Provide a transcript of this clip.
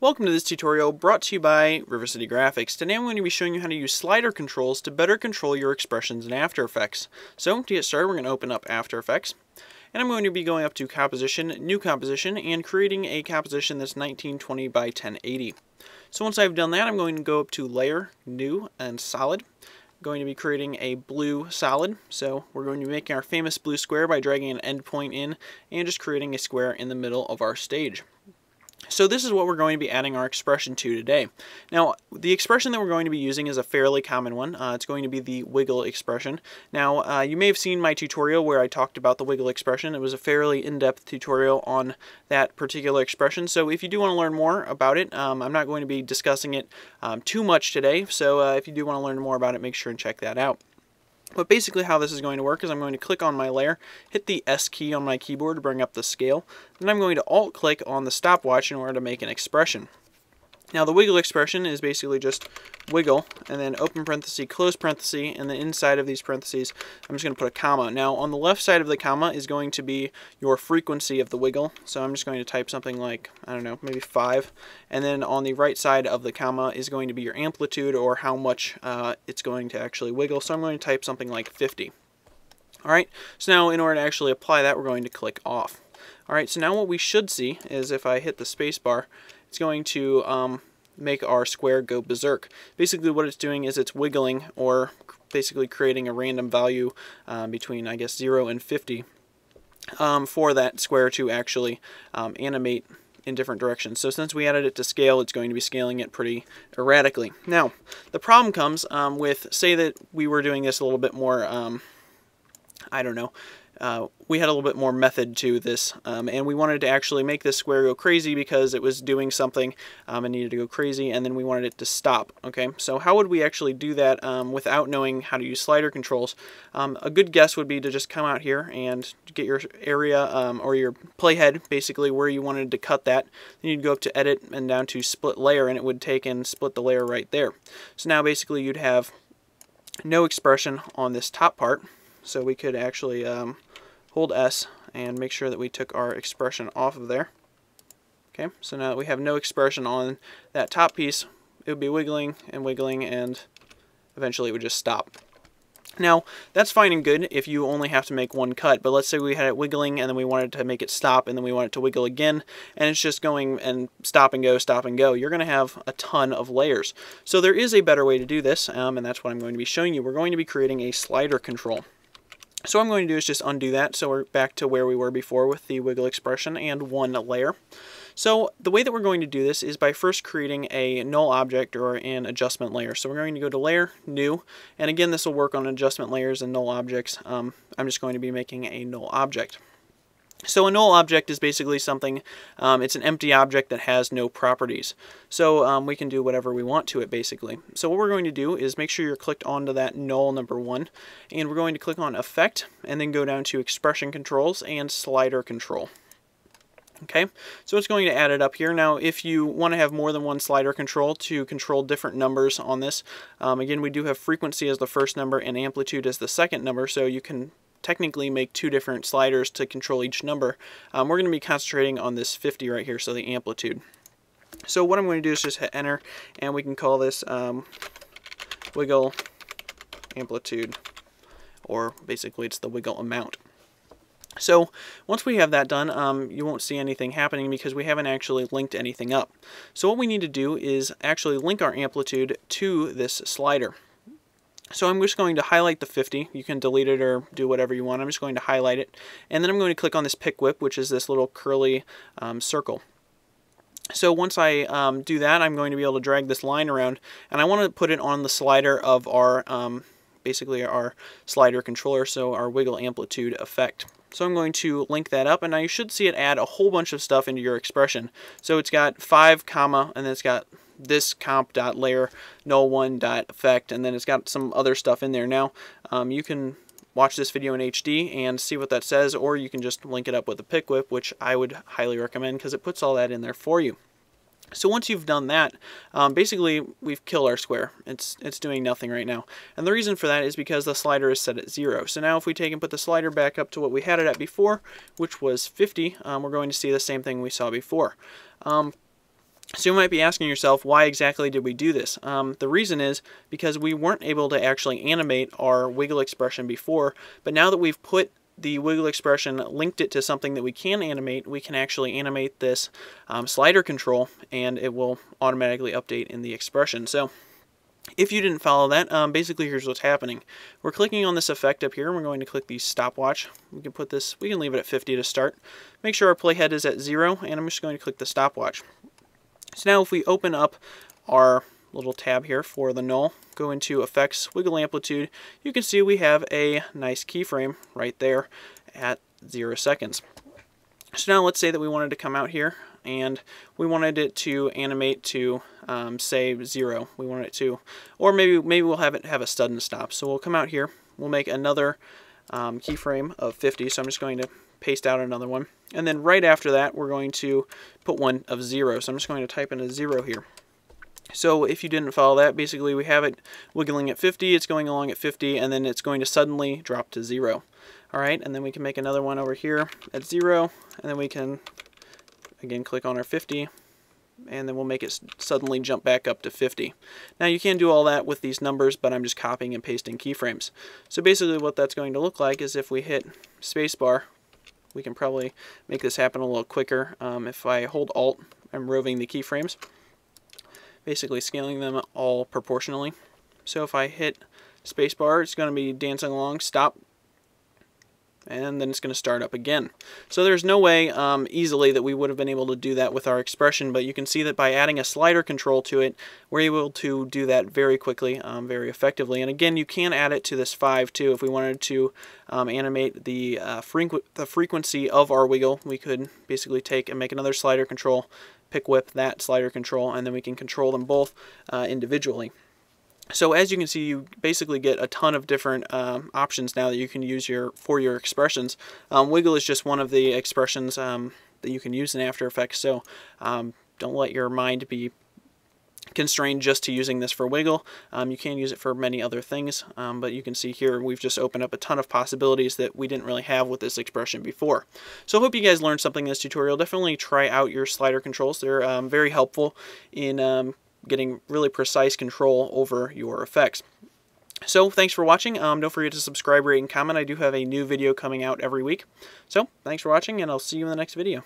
Welcome to this tutorial brought to you by River City Graphics. Today I'm going to be showing you how to use slider controls to better control your expressions in After Effects. So to get started, we're going to open up After Effects, and I'm going to be going up to Composition, New Composition, and creating a composition that's 1920 by 1080. So once I've done that, I'm going to go up to Layer, New, and Solid. I'm going to be creating a blue solid. So we're going to be making our famous blue square by dragging an endpoint in and just creating a square in the middle of our stage. So this is what we're going to be adding our expression to today. Now, the expression that we're going to be using is a fairly common one. It's going to be the wiggle expression. Now, you may have seen my tutorial where I talked about the wiggle expression. It was a fairly in-depth tutorial on that particular expression. So if you do want to learn more about it, I'm not going to be discussing it too much today. So if you do want to learn more about it, make sure and check that out. But basically how this is going to work is I'm going to click on my layer, hit the S key on my keyboard to bring up the scale, then I'm going to Alt-click on the stopwatch in order to make an expression. Now the wiggle expression is basically just wiggle, and then open parenthesis, close parenthesis, and then inside of these parentheses I'm just going to put a comma. Now on the left side of the comma is going to be your frequency of the wiggle, so I'm just going to type something like, I don't know, maybe 5, and then on the right side of the comma is going to be your amplitude, or how much it's going to actually wiggle, so I'm going to type something like 50. Alright, so now in order to actually apply that, we're going to click off. Alright, so now what we should see is if I hit the space bar, it's going to make our square go berserk. Basically what it's doing is it's wiggling, or basically creating a random value between, I guess, 0 and 50 for that square to actually animate in different directions. So since we added it to scale, it's going to be scaling it pretty erratically. Now, the problem comes with, say that we were doing this a little bit more, I don't know, we had a little bit more method to this, and we wanted to actually make this square go crazy because it was doing something and needed to go crazy, and then we wanted it to stop. Okay, so how would we actually do that without knowing how to use slider controls? A good guess would be to just come out here and get your area or your playhead, basically where you wanted to cut that. Then you'd go up to Edit and down to Split Layer, and it would take and split the layer right there. So now basically you'd have no expression on this top part. So we could actually hold S and make sure that we took our expression off of there. Okay, so now that we have no expression on that top piece, it would be wiggling, and eventually it would just stop. Now, that's fine and good if you only have to make one cut, but let's say we had it wiggling and then we wanted to make it stop and then we want it to wiggle again, and it's just going and stop and go, stop and go. You're going to have a ton of layers. So there is a better way to do this, and that's what I'm going to be showing you. We're going to be creating a slider control. So what I'm going to do is just undo that, so we're back to where we were before with the wiggle expression and one layer. So the way that we're going to do this is by first creating a null object or an adjustment layer. So we're going to go to Layer, New, and again this will work on adjustment layers and null objects. I'm just going to be making a null object. So a null object is basically something, it's an empty object that has no properties. So we can do whatever we want to it basically. So what we're going to do is make sure you're clicked onto that null number 1, and we're going to click on Effect and then go down to Expression Controls and Slider Control. Okay, so it's going to add it up here. Now if you want to have more than one slider control to control different numbers on this, again we do have frequency as the first number and amplitude as the second number, so you can technically make two different sliders to control each number. We're going to be concentrating on this 50 right here, so the amplitude. So what I'm going to do is just hit enter, and we can call this wiggle amplitude, or basically it's the wiggle amount. So once we have that done, you won't see anything happening because we haven't actually linked anything up. So what we need to do is actually link our amplitude to this slider. So I'm just going to highlight the 50. You can delete it or do whatever you want. I'm just going to highlight it, and then I'm going to click on this pick whip, which is this little curly circle. So once I do that, I'm going to be able to drag this line around, and I want to put it on the slider of our basically our slider controller, so our wiggle amplitude effect. So I'm going to link that up, and now you should see it add a whole bunch of stuff into your expression. So it's got 5, comma, and then it's got this comp.layer null1.effect, and then it's got some other stuff in there. Now you can watch this video in HD and see what that says, or you can just link it up with a pick whip, which I would highly recommend because it puts all that in there for you. So once you've done that, basically we've killed our square. It's doing nothing right now. And the reason for that is because the slider is set at 0. So now if we take and put the slider back up to what we had it at before, which was 50, we're going to see the same thing we saw before. So you might be asking yourself, why exactly did we do this? The reason is because we weren't able to actually animate our wiggle expression before, but now that we've put the wiggle expression, linked it to something that we can animate, we can actually animate this slider control, and it will automatically update in the expression. So if you didn't follow that, basically here's what's happening. We're clicking on this effect up here, and we're going to click the stopwatch. We can leave it at 50 to start. Make sure our playhead is at 0, and I'm just going to click the stopwatch. So now if we open up our little tab here for the null, go into Effects, Wiggle Amplitude, you can see we have a nice keyframe right there at 0 seconds. So now let's say that we wanted to come out here and we wanted it to animate to say 0. We want it to, or maybe we'll have it have a sudden stop. So we'll come out here, we'll make another keyframe of 50, so I'm just going to paste out another one, and then right after that we're going to put one of 0, so I'm just going to type in a 0 here. So if you didn't follow that, basically we have it wiggling at 50, it's going along at 50, and then it's going to suddenly drop to 0. Alright, and then we can make another one over here at 0, and then we can again click on our 50, and then we'll make it suddenly jump back up to 50. Now you can do all that with these numbers, but I'm just copying and pasting keyframes. So basically what that's going to look like is if we hit spacebar, we can probably make this happen a little quicker. If I hold Alt, I'm roving the keyframes, basically scaling them all proportionally. So if I hit spacebar, it's going to be dancing along, stop, and then it's going to start up again. So there's no way easily that we would have been able to do that with our expression, but you can see that by adding a slider control to it, we're able to do that very quickly, very effectively. And again, you can add it to this 5 too. If we wanted to animate the frequency of our wiggle, we could basically take and make another slider control, pick whip that slider control, and then we can control them both individually. So as you can see, you basically get a ton of different options now that you can use for your expressions. Wiggle is just one of the expressions that you can use in After Effects, so don't let your mind be constrained just to using this for wiggle. You can use it for many other things, but you can see here we've just opened up a ton of possibilities that we didn't really have with this expression before. So I hope you guys learned something in this tutorial. Definitely try out your slider controls. They're very helpful in getting really precise control over your effects. So thanks for watching. Don't forget to subscribe, rate, and comment. I do have a new video coming out every week. So thanks for watching, and I'll see you in the next video.